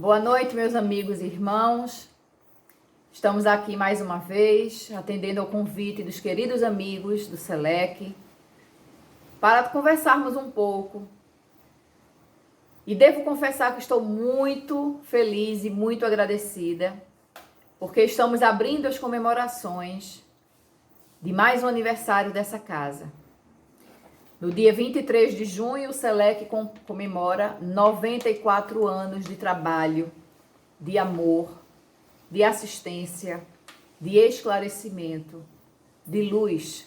Boa noite, meus amigos e irmãos. Estamos aqui mais uma vez, atendendo ao convite dos queridos amigos do SELEC, para conversarmos um pouco. E devo confessar que estou muito feliz e muito agradecida, porque estamos abrindo as comemorações de mais um aniversário dessa casa. No dia 23 de junho, o SELEC comemora 94 anos de trabalho, de amor, de assistência, de esclarecimento, de luz.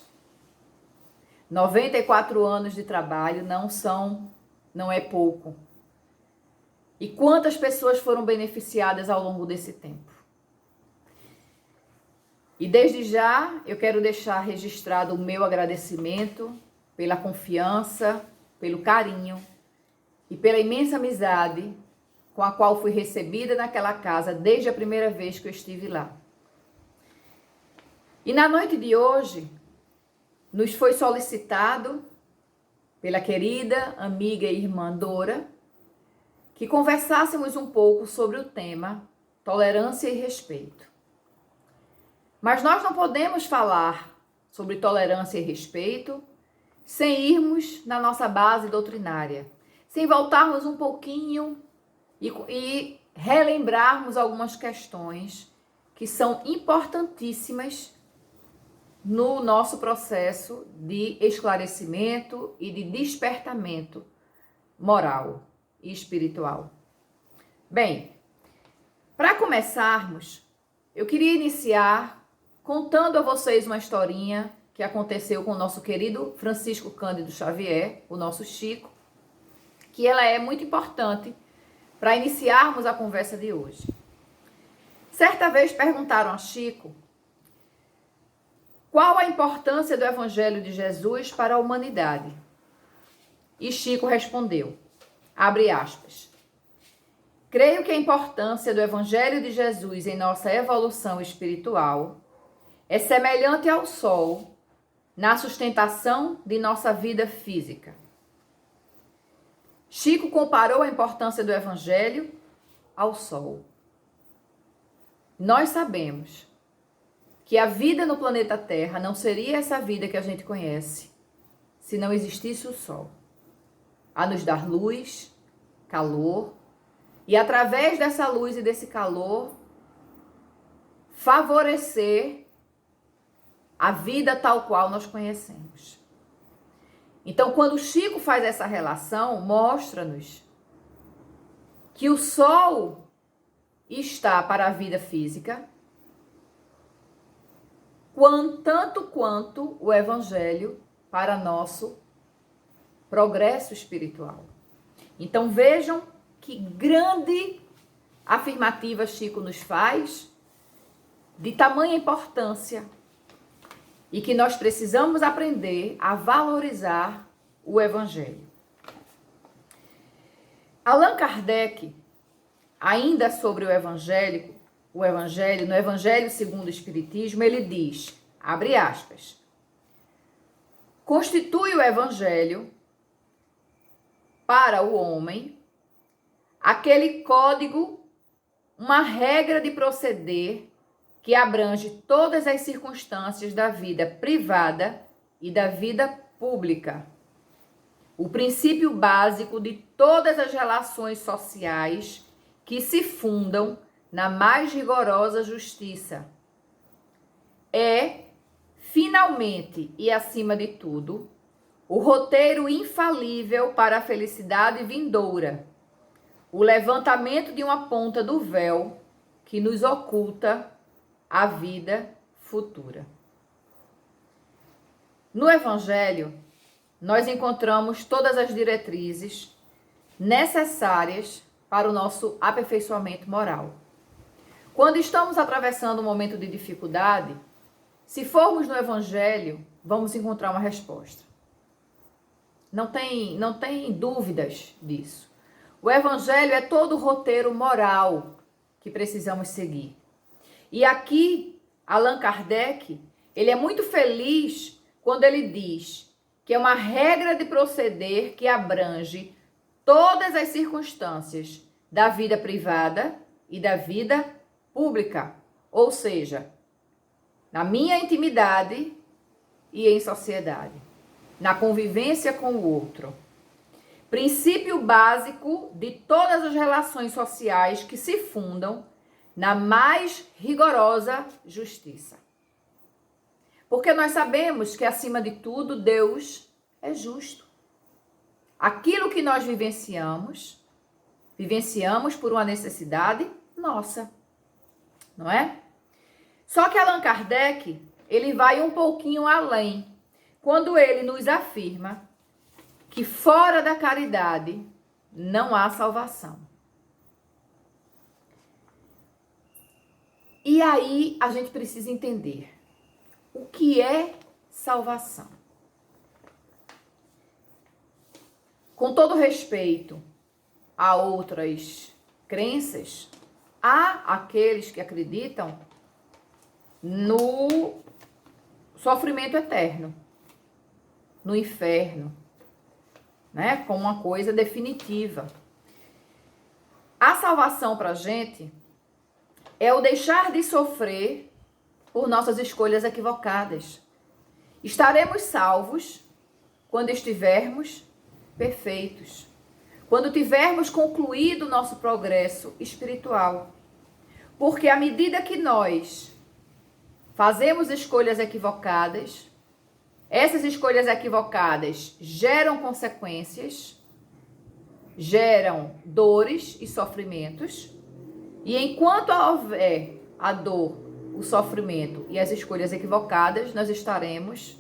94 anos de trabalho não é pouco. E quantas pessoas foram beneficiadas ao longo desse tempo? E desde já eu quero deixar registrado o meu agradecimento pela confiança, pelo carinho e pela imensa amizade com a qual fui recebida naquela casa desde a primeira vez que eu estive lá. E na noite de hoje, nos foi solicitado pela querida amiga e irmã Dora que conversássemos um pouco sobre o tema tolerância e respeito. Mas nós não podemos falar sobre tolerância e respeito sem irmos na nossa base doutrinária, sem voltarmos um pouquinho e relembrarmos algumas questões que são importantíssimas no nosso processo de esclarecimento e de despertamento moral e espiritual. Bem, para começarmos, eu queria iniciar contando a vocês uma historinha que aconteceu com o nosso querido Francisco Cândido Xavier, o nosso Chico, que ela é muito importante para iniciarmos a conversa de hoje. Certa vez perguntaram a Chico qual a importância do Evangelho de Jesus para a humanidade. E Chico respondeu, abre aspas, creio que a importância do Evangelho de Jesus em nossa evolução espiritual é semelhante ao sol na sustentação de nossa vida física. Chico comparou a importância do Evangelho ao sol. Nós sabemos que a vida no planeta Terra não seria essa vida que a gente conhece se não existisse o sol, a nos dar luz, calor, e através dessa luz e desse calor, favorecer a vida tal qual nós conhecemos. Então, quando o Chico faz essa relação, mostra-nos que o sol está para a vida física, tanto quanto o Evangelho para nosso progresso espiritual. Então, vejam que grande afirmativa Chico nos faz, de tamanha importância, e que nós precisamos aprender a valorizar o Evangelho. Allan Kardec, ainda sobre o Evangelho, no Evangelho segundo o Espiritismo, ele diz, abre aspas, constitui o Evangelho para o homem aquele código, uma regra de proceder que abrange todas as circunstâncias da vida privada e da vida pública. O princípio básico de todas as relações sociais que se fundam na mais rigorosa justiça. É, finalmente e acima de tudo, o roteiro infalível para a felicidade vindoura, o levantamento de uma ponta do véu que nos oculta a vida futura. No Evangelho, nós encontramos todas as diretrizes necessárias para o nosso aperfeiçoamento moral. Quando estamos atravessando um momento de dificuldade, se formos no Evangelho, vamos encontrar uma resposta. Não tem dúvidas disso. O Evangelho é todo o roteiro moral que precisamos seguir. E aqui, Allan Kardec, ele é muito feliz quando ele diz que é uma regra de proceder que abrange todas as circunstâncias da vida privada e da vida pública, ou seja, na minha intimidade e em sociedade, na convivência com o outro. Princípio básico de todas as relações sociais que se fundam na mais rigorosa justiça. Porque nós sabemos que, acima de tudo, Deus é justo. Aquilo que nós vivenciamos por uma necessidade nossa, não é? Só que Allan Kardec, ele vai um pouquinho além, quando ele nos afirma que fora da caridade não há salvação. E aí a gente precisa entender o que é salvação. Com todo respeito a outras crenças, há aqueles que acreditam no sofrimento eterno, no inferno, né? Como uma coisa definitiva. A salvação para a gente é o deixar de sofrer por nossas escolhas equivocadas. Estaremos salvos quando estivermos perfeitos, quando tivermos concluído o nosso progresso espiritual. Porque à medida que nós fazemos escolhas equivocadas, essas escolhas equivocadas geram consequências, geram dores e sofrimentos, e enquanto houver a dor, o sofrimento e as escolhas equivocadas, nós estaremos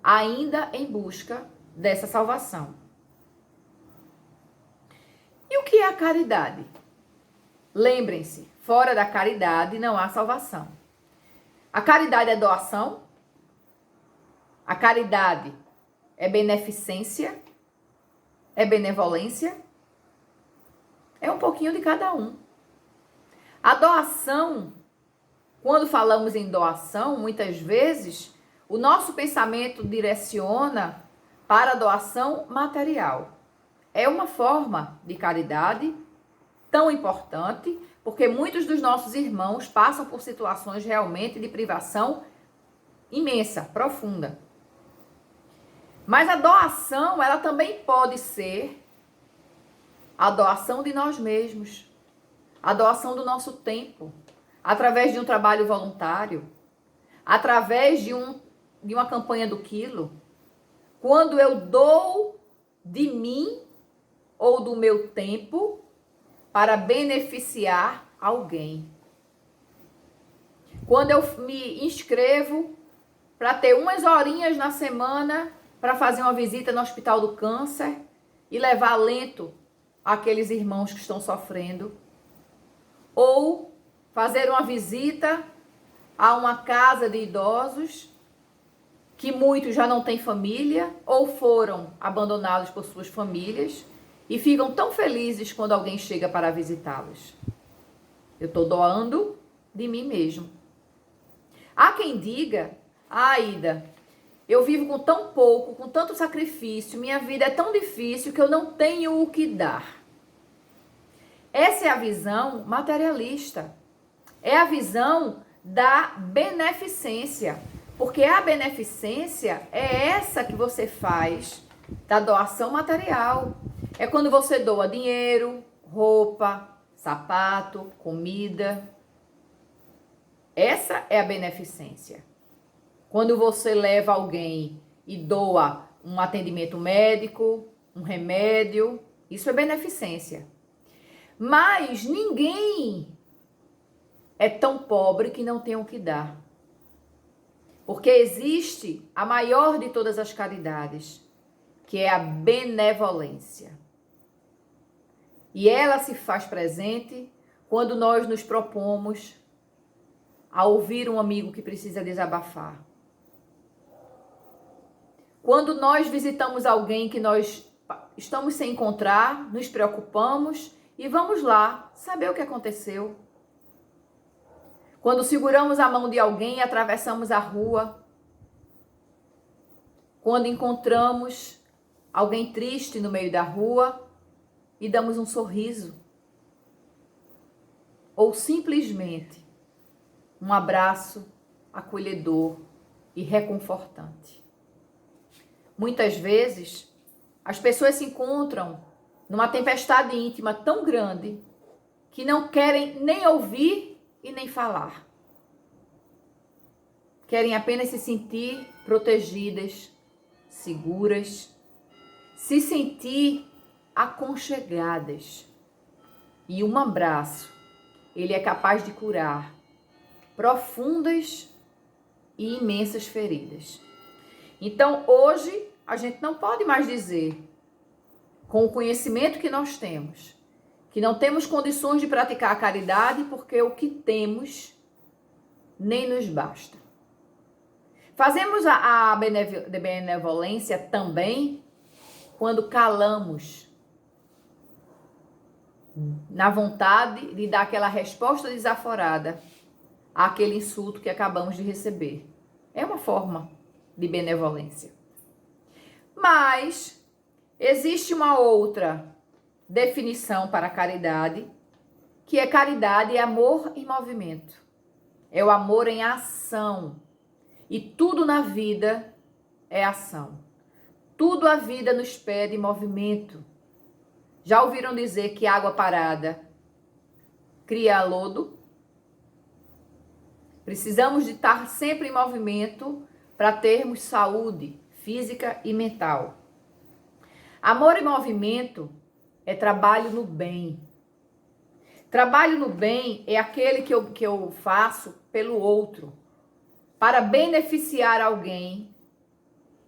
ainda em busca dessa salvação. E o que é a caridade? Lembrem-se, fora da caridade não há salvação. A caridade é doação, a caridade é beneficência, é benevolência, é um pouquinho de cada um. A doação, quando falamos em doação, muitas vezes o nosso pensamento direciona para a doação material. É uma forma de caridade tão importante, porque muitos dos nossos irmãos passam por situações realmente de privação imensa, profunda. Mas a doação, ela também pode ser a doação de nós mesmos, a doação do nosso tempo, através de um trabalho voluntário, através de uma campanha do quilo. Quando eu dou de mim ou do meu tempo para beneficiar alguém. Quando eu me inscrevo para ter umas horinhas na semana para fazer uma visita no Hospital do Câncer e levar alento àqueles irmãos que estão sofrendo. Ou fazer uma visita a uma casa de idosos que muitos já não têm família ou foram abandonados por suas famílias e ficam tão felizes quando alguém chega para visitá-los. Eu estou doando de mim mesmo. Há quem diga, Ida, eu vivo com tão pouco, com tanto sacrifício, minha vida é tão difícil que eu não tenho o que dar. Essa é a visão materialista. É a visão da beneficência. Porque a beneficência é essa que você faz da doação material. É quando você doa dinheiro, roupa, sapato, comida. Essa é a beneficência. Quando você leva alguém e doa um atendimento médico, um remédio, isso é beneficência. Mas ninguém é tão pobre que não tem o que dar. Porque existe a maior de todas as caridades, que é a benevolência. E ela se faz presente quando nós nos propomos a ouvir um amigo que precisa desabafar. Quando nós visitamos alguém que nós estamos sem encontrar, nos preocupamos e vamos lá saber o que aconteceu. Quando seguramos a mão de alguém e atravessamos a rua. Quando encontramos alguém triste no meio da rua e damos um sorriso. ou simplesmente um abraço acolhedor e reconfortante. Muitas vezes, as pessoas se encontram numa tempestade íntima tão grande que não querem nem ouvir e nem falar. Querem apenas se sentir protegidas, seguras, se sentir aconchegadas. E um abraço, ele é capaz de curar profundas e imensas feridas. Então, hoje, a gente não pode mais dizer, com o conhecimento que nós temos, que não temos condições de praticar a caridade porque o que temos nem nos basta. Fazemos a benevolência também quando calamos na vontade de dar aquela resposta desaforada àquele insulto que acabamos de receber. É uma forma de benevolência. Mas existe uma outra definição para a caridade, que é caridade é amor em movimento. É o amor em ação. E tudo na vida é ação. Tudo a vida nos pede movimento. Já ouviram dizer que água parada cria lodo? Precisamos de estar sempre em movimento para termos saúde física e mental. Amor em movimento é trabalho no bem. Trabalho no bem é aquele que eu faço pelo outro, para beneficiar alguém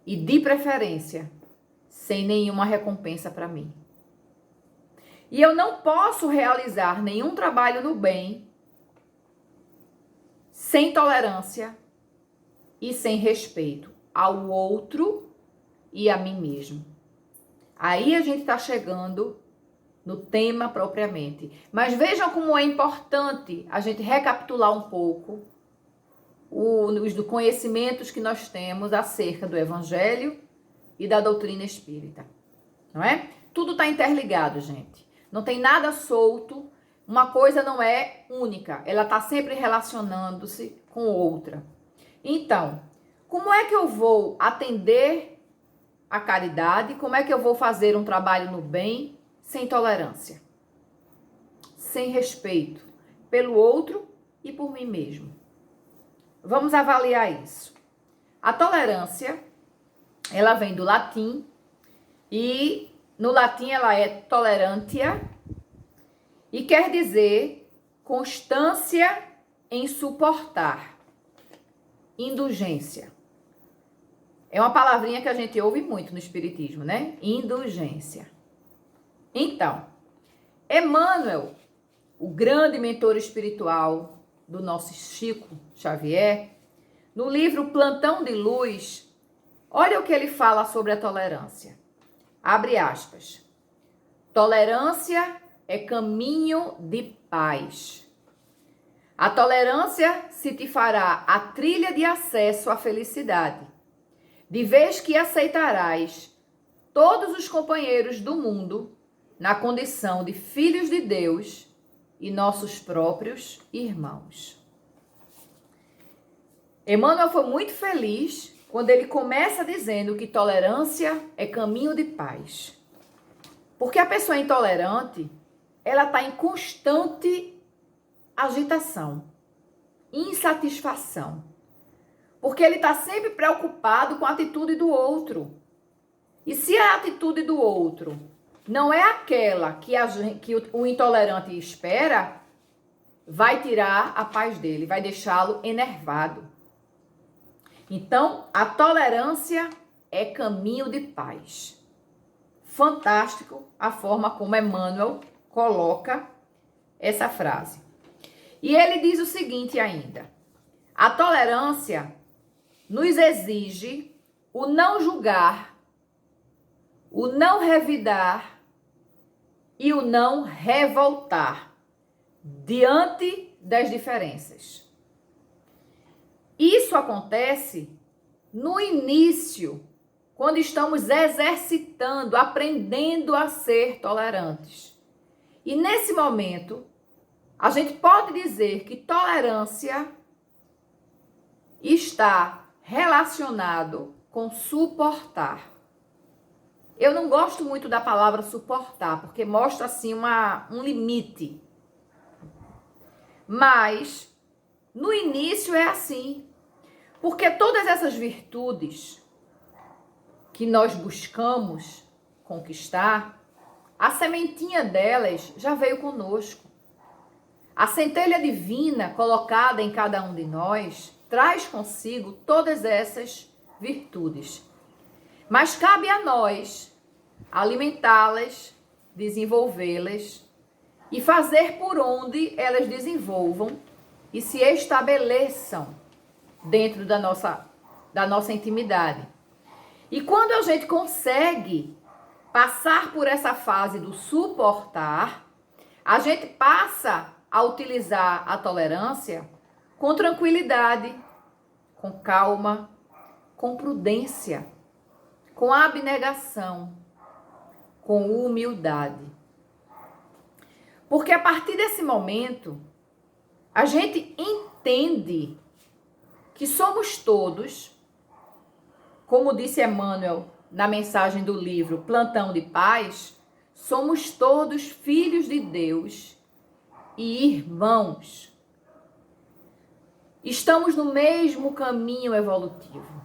e, de preferência, sem nenhuma recompensa para mim. E eu não posso realizar nenhum trabalho no bem sem tolerância e sem respeito ao outro e a mim mesmo. Aí a gente está chegando no tema propriamente. Mas vejam como é importante a gente recapitular um pouco os conhecimentos que nós temos acerca do Evangelho e da doutrina espírita. Não é? Tudo está interligado, gente. Não tem nada solto. Uma coisa não é única. Ela está sempre relacionando-se com outra. Então, como é que eu vou atender a caridade? Como é que eu vou fazer um trabalho no bem sem tolerância? Sem respeito pelo outro e por mim mesmo. Vamos avaliar isso. A tolerância, ela vem do latim e no latim ela é tolerantia e quer dizer constância em suportar, indulgência. É uma palavrinha que a gente ouve muito no espiritismo, né? Indulgência. Então, Emmanuel, o grande mentor espiritual do nosso Chico Xavier, no livro Plantão de Luz, olha o que ele fala sobre a tolerância. Abre aspas. Tolerância é caminho de paz. A tolerância se te fará a trilha de acesso à felicidade, de vez que aceitarás todos os companheiros do mundo na condição de filhos de Deus e nossos próprios irmãos. Emmanuel foi muito feliz quando ele começa dizendo que tolerância é caminho de paz. Porque a pessoa intolerante, ela está em constante agitação, insatisfação. Porque ele está sempre preocupado com a atitude do outro. E se a atitude do outro não é aquela que o intolerante espera, vai tirar a paz dele, vai deixá-lo enervado. Então, a tolerância é caminho de paz. Fantástico a forma como Emmanuel coloca essa frase. E ele diz o seguinte ainda: a tolerância nos exige o não julgar, o não revidar e o não revoltar diante das diferenças. Isso acontece no início, quando estamos exercitando, aprendendo a ser tolerantes. E nesse momento, A gente pode dizer que tolerância está relacionado com suportar. Eu não gosto muito da palavra suportar, porque mostra assim um limite. Mas no início é assim, porque todas essas virtudes que nós buscamos conquistar, a sementinha delas já veio conosco. A centelha divina colocada em cada um de nós traz consigo todas essas virtudes. Mas cabe a nós alimentá-las, desenvolvê-las e fazer por onde elas desenvolvam e se estabeleçam dentro da nossa intimidade. E quando a gente consegue passar por essa fase do suportar, a gente passa a utilizar a tolerância com tranquilidade, com calma, com prudência, com abnegação, com humildade. Porque a partir desse momento, a gente entende que somos todos, como disse Emmanuel na mensagem do livro Plantão de Paz, somos todos filhos de Deus e irmãos. Estamos no mesmo caminho evolutivo.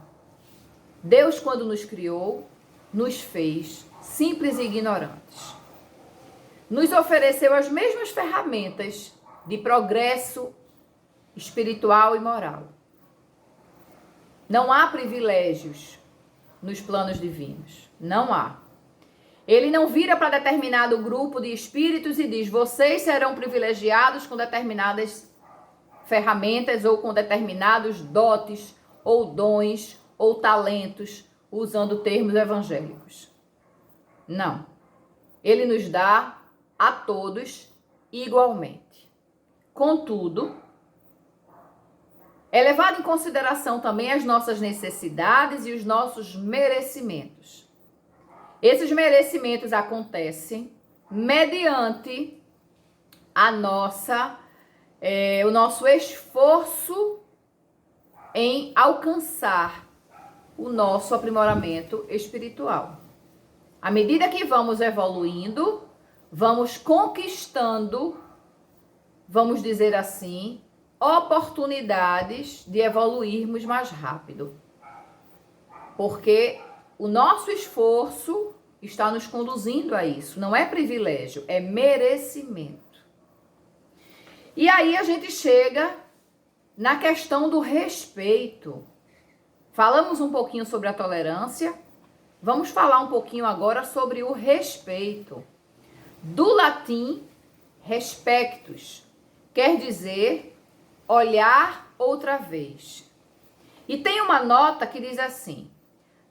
Deus, quando nos criou, nos fez simples e ignorantes. Nos ofereceu as mesmas ferramentas de progresso espiritual e moral. Não há privilégios nos planos divinos. Não há. Ele não vira para determinado grupo de espíritos e diz: vocês serão privilegiados com determinadas ferramentas ou com determinados dotes ou dons ou talentos, usando termos evangélicos. Não. Ele nos dá a todos igualmente. Contudo, é levado em consideração também as nossas necessidades e os nossos merecimentos. Esses merecimentos acontecem mediante o nosso esforço em alcançar o nosso aprimoramento espiritual. À medida que vamos evoluindo, vamos conquistando, vamos dizer assim, oportunidades de evoluirmos mais rápido. Porque o nosso esforço está nos conduzindo a isso. Não é privilégio, é merecimento. E aí a gente chega na questão do respeito. Falamos um pouquinho sobre a tolerância. Vamos falar um pouquinho agora sobre o respeito. Do latim, respectus, quer dizer olhar outra vez. E tem uma nota que diz assim: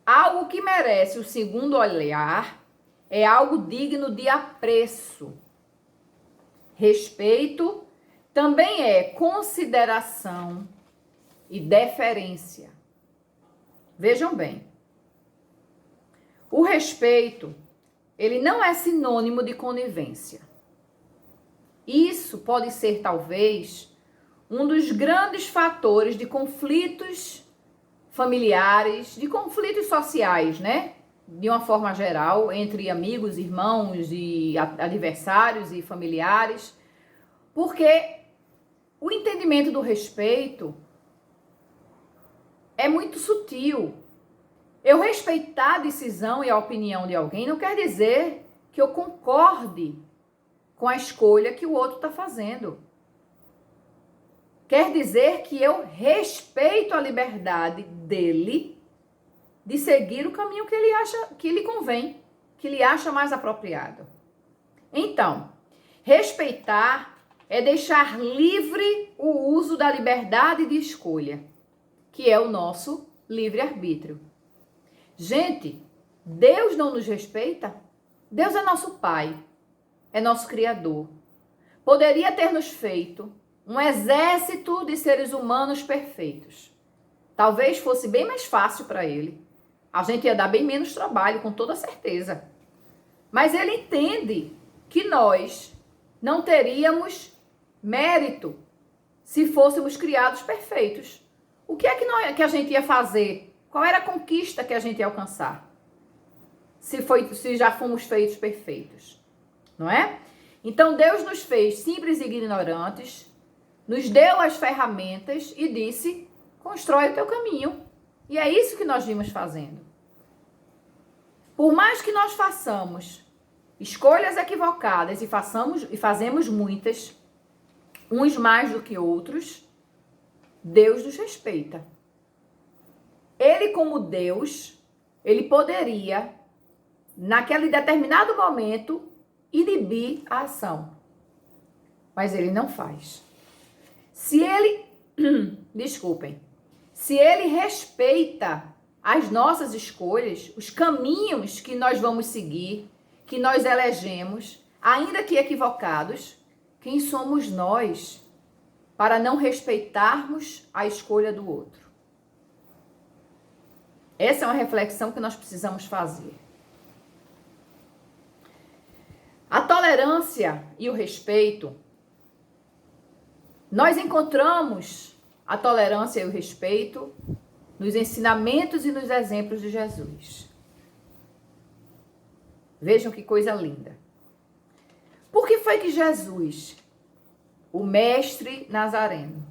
algo que merece o segundo olhar é algo digno de apreço. Respeito também é consideração e deferência. Vejam bem, o respeito, ele não é sinônimo de conivência. Isso pode ser, talvez, um dos grandes fatores de conflitos familiares, de conflitos sociais, né? De uma forma geral, entre amigos, irmãos e adversários e familiares, porque o entendimento do respeito é muito sutil. Eu respeitar a decisão e a opinião de alguém não quer dizer que eu concorde com a escolha que o outro está fazendo. Quer dizer que eu respeito a liberdade dele de seguir o caminho que ele acha que lhe convém, que lhe acha mais apropriado. Então, respeitar é deixar livre o uso da liberdade de escolha, que é o nosso livre-arbítrio. Gente, Deus não nos respeita? Deus é nosso Pai, é nosso Criador. Poderia ter nos feito um exército de seres humanos perfeitos. Talvez fosse bem mais fácil para ele. A gente ia dar bem menos trabalho, com toda certeza. Mas ele entende que nós não teríamos mérito se fôssemos criados perfeitos. O que é que a gente ia fazer? Qual era a conquista que a gente ia alcançar? Se já fomos feitos perfeitos, não é? Então Deus nos fez simples e ignorantes, nos deu as ferramentas e disse: constrói o teu caminho. E é isso que nós vimos fazendo. Por mais que nós façamos escolhas equivocadas e fazemos muitas, uns mais do que outros, Deus nos respeita. Ele, como Deus, ele poderia, naquele determinado momento, inibir a ação. Mas ele não faz. Se ele respeita as nossas escolhas, os caminhos que nós vamos seguir, que nós elegemos, ainda que equivocados, quem somos nós para não respeitarmos a escolha do outro? Essa é uma reflexão que nós precisamos fazer. A tolerância e o respeito, nós encontramos a tolerância e o respeito nos ensinamentos e nos exemplos de Jesus. Vejam que coisa linda. Por que foi que Jesus, o mestre nazareno,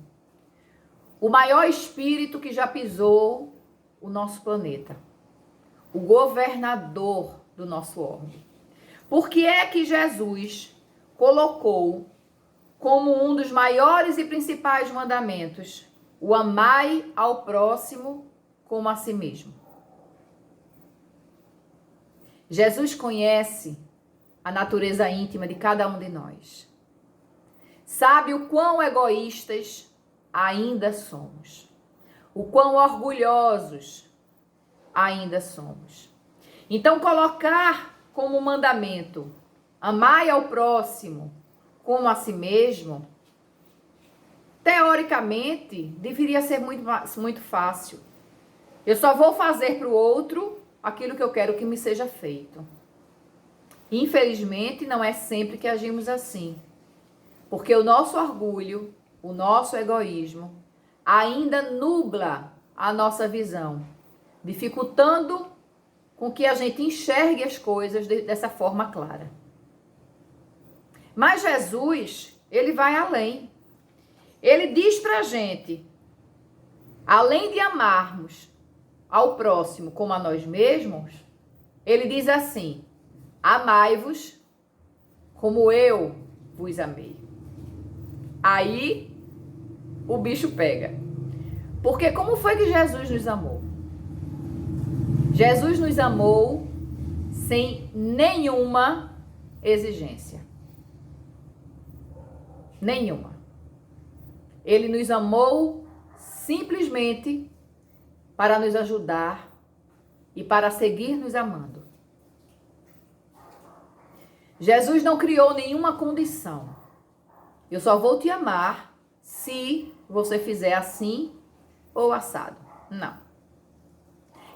o maior espírito que já pisou o nosso planeta, o governador do nosso orbe, por que é que Jesus colocou como um dos maiores e principais mandamentos o amai ao próximo como a si mesmo? Jesus conhece a natureza íntima de cada um de nós. Sabe o quão egoístas ainda somos. O quão orgulhosos ainda somos. Então, colocar como mandamento amai ao próximo como a si mesmo, teoricamente, deveria ser muito fácil. Eu só vou fazer para o outro aquilo que eu quero que me seja feito. Infelizmente, não é sempre que agimos assim. Porque o nosso orgulho, o nosso egoísmo, ainda nubla a nossa visão, dificultando com que a gente enxergue as coisas dessa forma clara. Mas Jesus, ele vai além. Ele diz pra gente, além de amarmos ao próximo como a nós mesmos, ele diz assim: amai-vos como eu vos amei. Aí o bicho pega. Porque como foi que Jesus nos amou? Jesus nos amou sem nenhuma exigência. Nenhuma. Ele nos amou simplesmente para nos ajudar e para seguir nos amando. Jesus não criou nenhuma condição. Eu só vou te amar se você fizer assim ou assado. Não.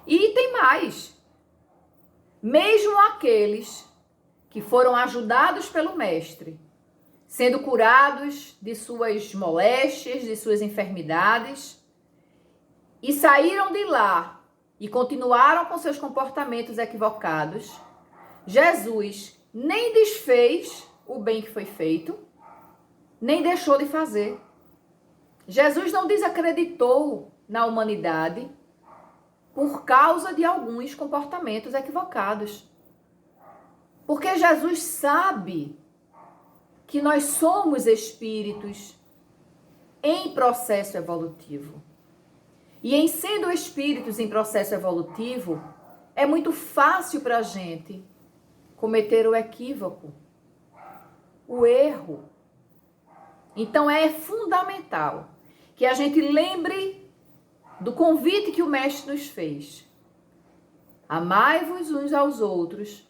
E tem mais. Mesmo aqueles que foram ajudados pelo Mestre, sendo curados de suas moléstias, de suas enfermidades, e saíram de lá e continuaram com seus comportamentos equivocados, Jesus nem desfez o bem que foi feito, nem deixou de fazer. Jesus não desacreditou na humanidade por causa de alguns comportamentos equivocados. Porque Jesus sabe que nós somos espíritos em processo evolutivo. E em sendo espíritos em processo evolutivo, é muito fácil para a gente cometer o equívoco, o erro. Então é fundamental que a gente lembre do convite que o Mestre nos fez. Amai-vos uns aos outros,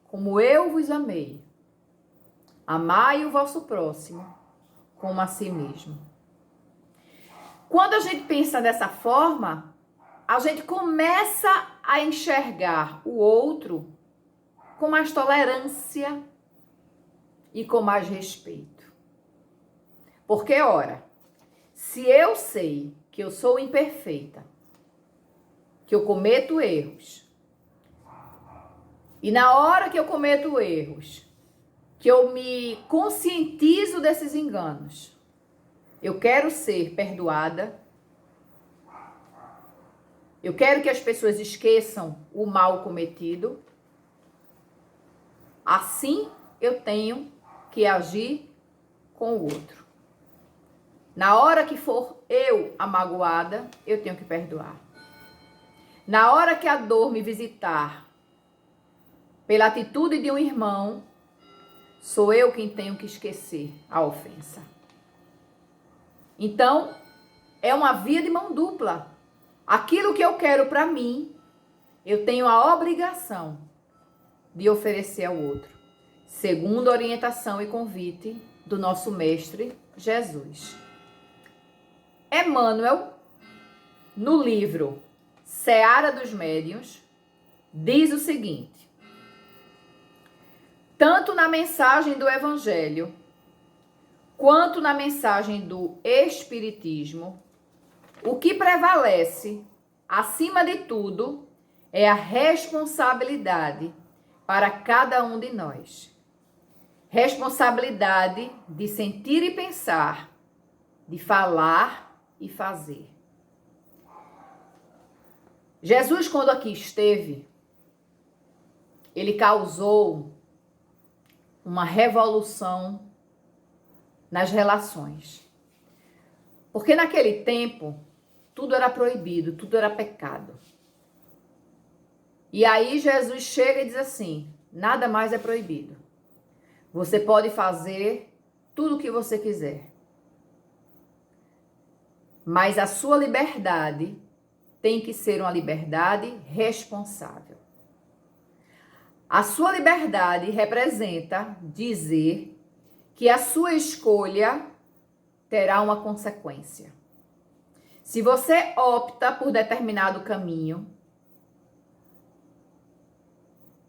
como eu vos amei. Amai o vosso próximo, como a si mesmo. Quando a gente pensa dessa forma, a gente começa a enxergar o outro com mais tolerância e com mais respeito. Porque, ora, se eu sei que eu sou imperfeita, que eu cometo erros, e na hora que eu cometo erros, que eu me conscientizo desses enganos, eu quero ser perdoada, eu quero que as pessoas esqueçam o mal cometido, assim eu tenho que agir com o outro. Na hora que for eu a magoada, eu tenho que perdoar. Na hora que a dor me visitar pela atitude de um irmão, sou eu quem tenho que esquecer a ofensa. Então, é uma via de mão dupla. Aquilo que eu quero para mim, eu tenho a obrigação de oferecer ao outro, segundo a orientação e convite do nosso Mestre Jesus. Emmanuel, no livro Seara dos Médiuns, diz o seguinte: tanto na mensagem do Evangelho, quanto na mensagem do Espiritismo, o que prevalece, acima de tudo, é a responsabilidade para cada um de nós. Responsabilidade de sentir e pensar, de falar e fazer. Jesus, quando aqui esteve, ele causou uma revolução nas relações. Porque naquele tempo, tudo era proibido, tudo era pecado. E aí Jesus chega e diz assim: nada mais é proibido. Você pode fazer tudo o que você quiser. Mas a sua liberdade tem que ser uma liberdade responsável. A sua liberdade representa dizer que a sua escolha terá uma consequência. Se você opta por determinado caminho,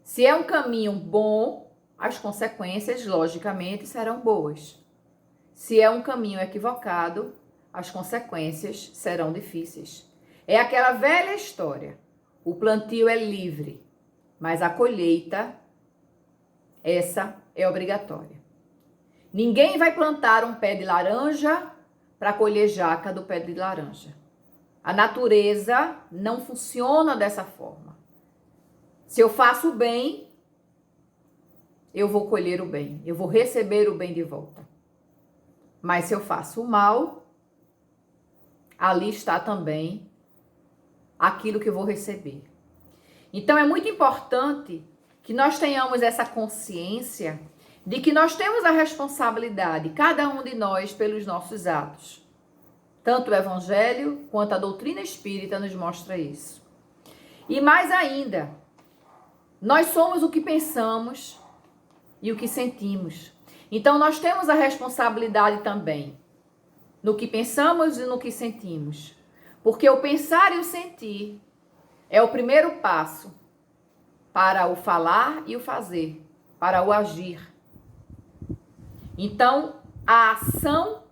se é um caminho bom, as consequências, logicamente, serão boas. Se é um caminho equivocado, as consequências serão difíceis. É aquela velha história. O plantio é livre, mas a colheita, essa é obrigatória. Ninguém vai plantar um pé de laranja para colher jaca do pé de laranja. A natureza não funciona dessa forma. Se eu faço o bem, eu vou colher o bem, eu vou receber o bem de volta. Mas se eu faço o mal, ali está também aquilo que eu vou receber. Então é muito importante que nós tenhamos essa consciência de que nós temos a responsabilidade, cada um de nós, pelos nossos atos. Tanto o Evangelho quanto a doutrina espírita nos mostra isso. E mais ainda, nós somos o que pensamos e o que sentimos. Então nós temos a responsabilidade também no que pensamos e no que sentimos. Porque o pensar e o sentir é o primeiro passo para o falar e o fazer, para o agir. Então, a ação,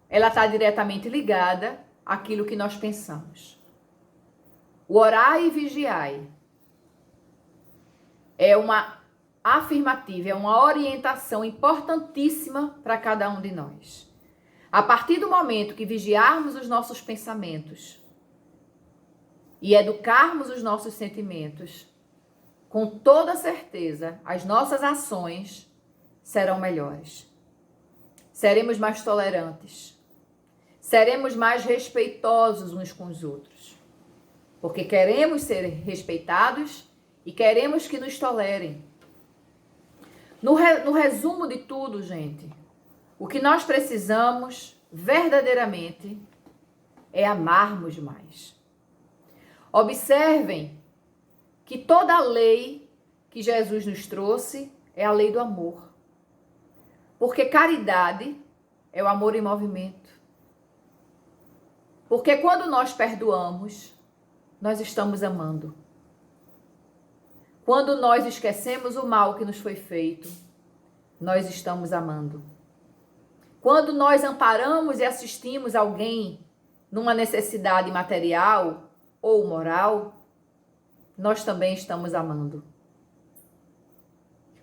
ela está diretamente ligada àquilo que nós pensamos. O orai e vigiai é uma afirmativa, é uma orientação importantíssima para cada um de nós. A partir do momento que vigiarmos os nossos pensamentos e educarmos os nossos sentimentos, com toda certeza, as nossas ações serão melhores. Seremos mais tolerantes. Seremos mais respeitosos uns com os outros. Porque queremos ser respeitados e queremos que nos tolerem. No resumo de tudo, gente, o que nós precisamos verdadeiramente é amarmos mais. Observem que toda a lei que Jesus nos trouxe é a lei do amor. Porque caridade é o amor em movimento. Porque quando nós perdoamos, nós estamos amando. Quando nós esquecemos o mal que nos foi feito, nós estamos amando. Quando nós amparamos e assistimos alguém numa necessidade material ou moral, nós também estamos amando.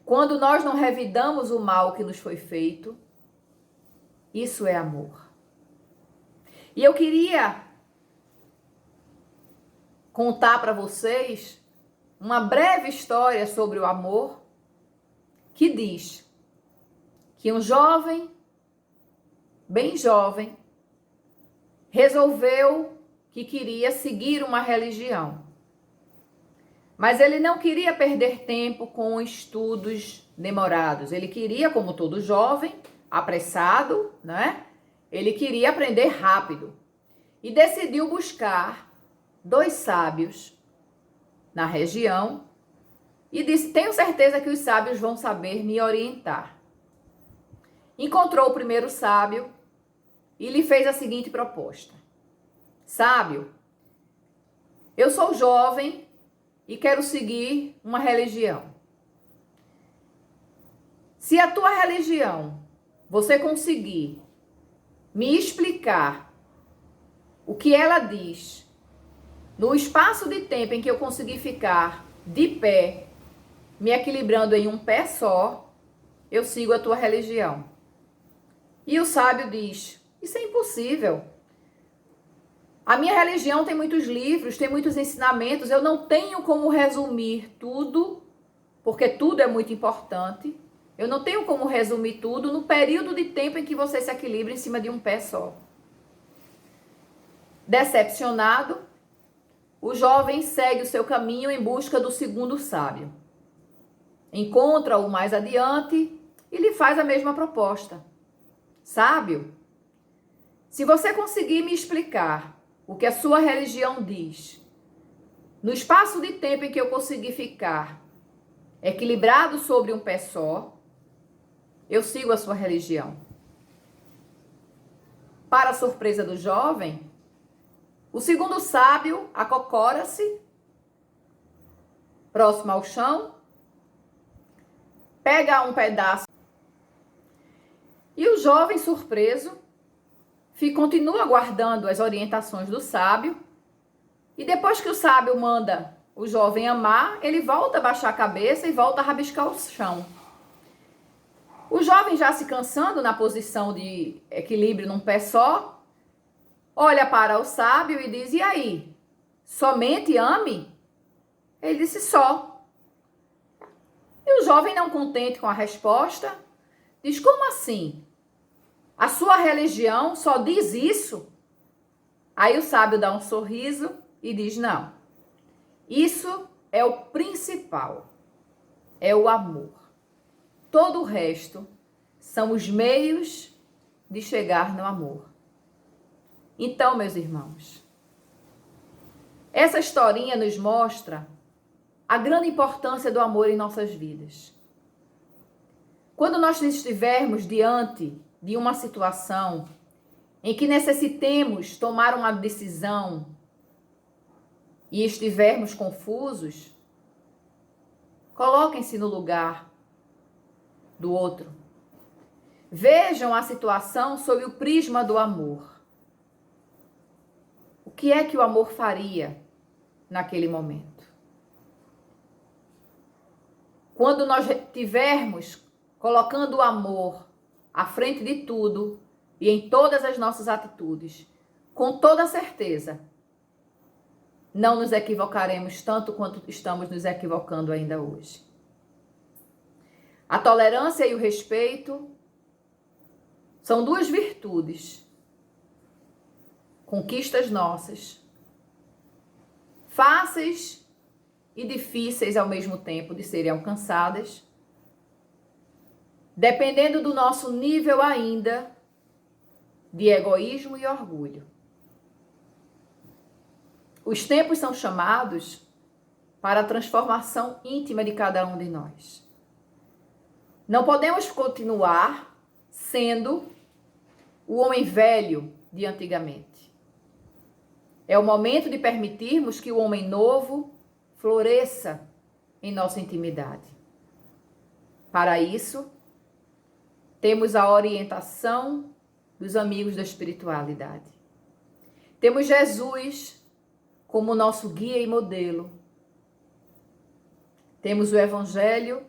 Quando nós não revidamos o mal que nos foi feito, isso é amor. E eu queria contar para vocês uma breve história sobre o amor, que diz que um jovem, bem jovem, resolveu que queria seguir uma religião. Mas ele não queria perder tempo com estudos demorados. Ele queria, como todo jovem, apressado, né? Ele queria aprender rápido. E decidiu buscar 2 sábios na região e disse: tenho certeza que os sábios vão saber me orientar. Encontrou o primeiro sábio e lhe fez a seguinte proposta: sábio, eu sou jovem e quero seguir uma religião. Se a tua religião você conseguir me explicar o que ela diz no espaço de tempo em que eu conseguir ficar de pé, me equilibrando em um pé só, eu sigo a tua religião. E o sábio diz: isso é impossível. A minha religião tem muitos livros, tem muitos ensinamentos, eu não tenho como resumir tudo, porque tudo é muito importante. Eu não tenho como resumir tudo no período de tempo em que você se equilibra em cima de um pé só. Decepcionado, o jovem segue o seu caminho em busca do segundo sábio. Encontra-o mais adiante e lhe faz a mesma proposta. Sábio, se você conseguir me explicar o que a sua religião diz, no espaço de tempo em que eu conseguir ficar equilibrado sobre um pé só, eu sigo a sua religião. Para a surpresa do jovem, o segundo sábio acocora-se próximo ao chão, pega um pedaço e o jovem, surpreso, continua aguardando as orientações do sábio, e depois que o sábio manda o jovem amar, ele volta a baixar a cabeça e volta a rabiscar o chão. O jovem, já se cansando na posição de equilíbrio num pé só, olha para o sábio e diz: e aí, somente ame? Ele disse: só. E o jovem, não contente com a resposta, diz: como assim? A sua religião só diz isso? Aí o sábio dá um sorriso e diz: não, isso é o principal, é o amor. Todo o resto são os meios de chegar no amor. Então, meus irmãos, essa historinha nos mostra a grande importância do amor em nossas vidas. Quando nós estivermos diante de uma situação em que necessitemos tomar uma decisão e estivermos confusos, coloquem-se no lugar do outro. Vejam a situação sob o prisma do amor. O que é que o amor faria naquele momento? Quando nós estivermos colocando o amor à frente de tudo e em todas as nossas atitudes, com toda certeza, não nos equivocaremos tanto quanto estamos nos equivocando ainda hoje. A tolerância e o respeito são 2 virtudes, conquistas nossas, fáceis e difíceis ao mesmo tempo de serem alcançadas, dependendo do nosso nível ainda de egoísmo e orgulho. Os tempos são chamados para a transformação íntima de cada um de nós. Não podemos continuar sendo o homem velho de antigamente. É o momento de permitirmos que o homem novo floresça em nossa intimidade. Para isso, temos a orientação dos amigos da espiritualidade. Temos Jesus como nosso guia e modelo. Temos o Evangelho,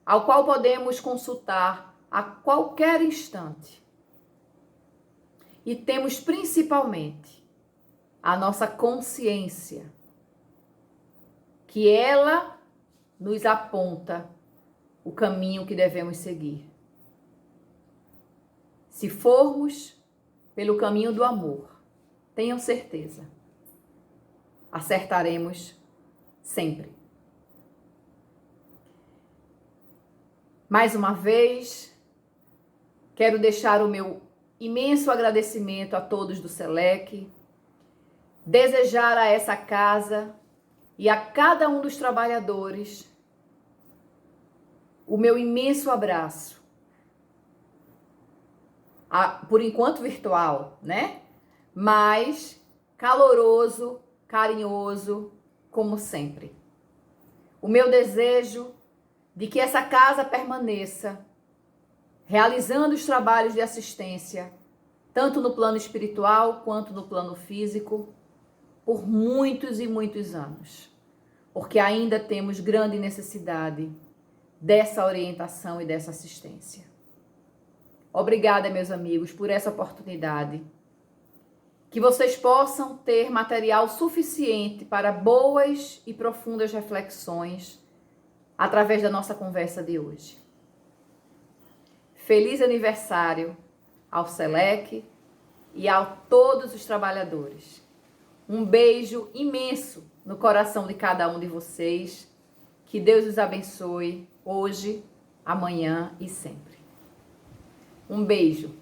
ao qual podemos consultar a qualquer instante. E temos principalmente a nossa consciência, que ela nos aponta o caminho que devemos seguir. Se formos pelo caminho do amor, tenham certeza, acertaremos sempre. Mais uma vez, quero deixar o meu imenso agradecimento a todos do SELEC, desejar a essa casa e a cada um dos trabalhadores o meu imenso abraço, por enquanto virtual, né? Mas caloroso, carinhoso, como sempre. O meu desejo de que essa casa permaneça realizando os trabalhos de assistência, tanto no plano espiritual quanto no plano físico, por muitos e muitos anos, porque ainda temos grande necessidade dessa orientação e dessa assistência. Obrigada, meus amigos, por essa oportunidade. Que vocês possam ter material suficiente para boas e profundas reflexões através da nossa conversa de hoje. Feliz aniversário ao SELEC e a todos os trabalhadores. Um beijo imenso no coração de cada um de vocês. Que Deus os abençoe hoje, amanhã e sempre. Um beijo.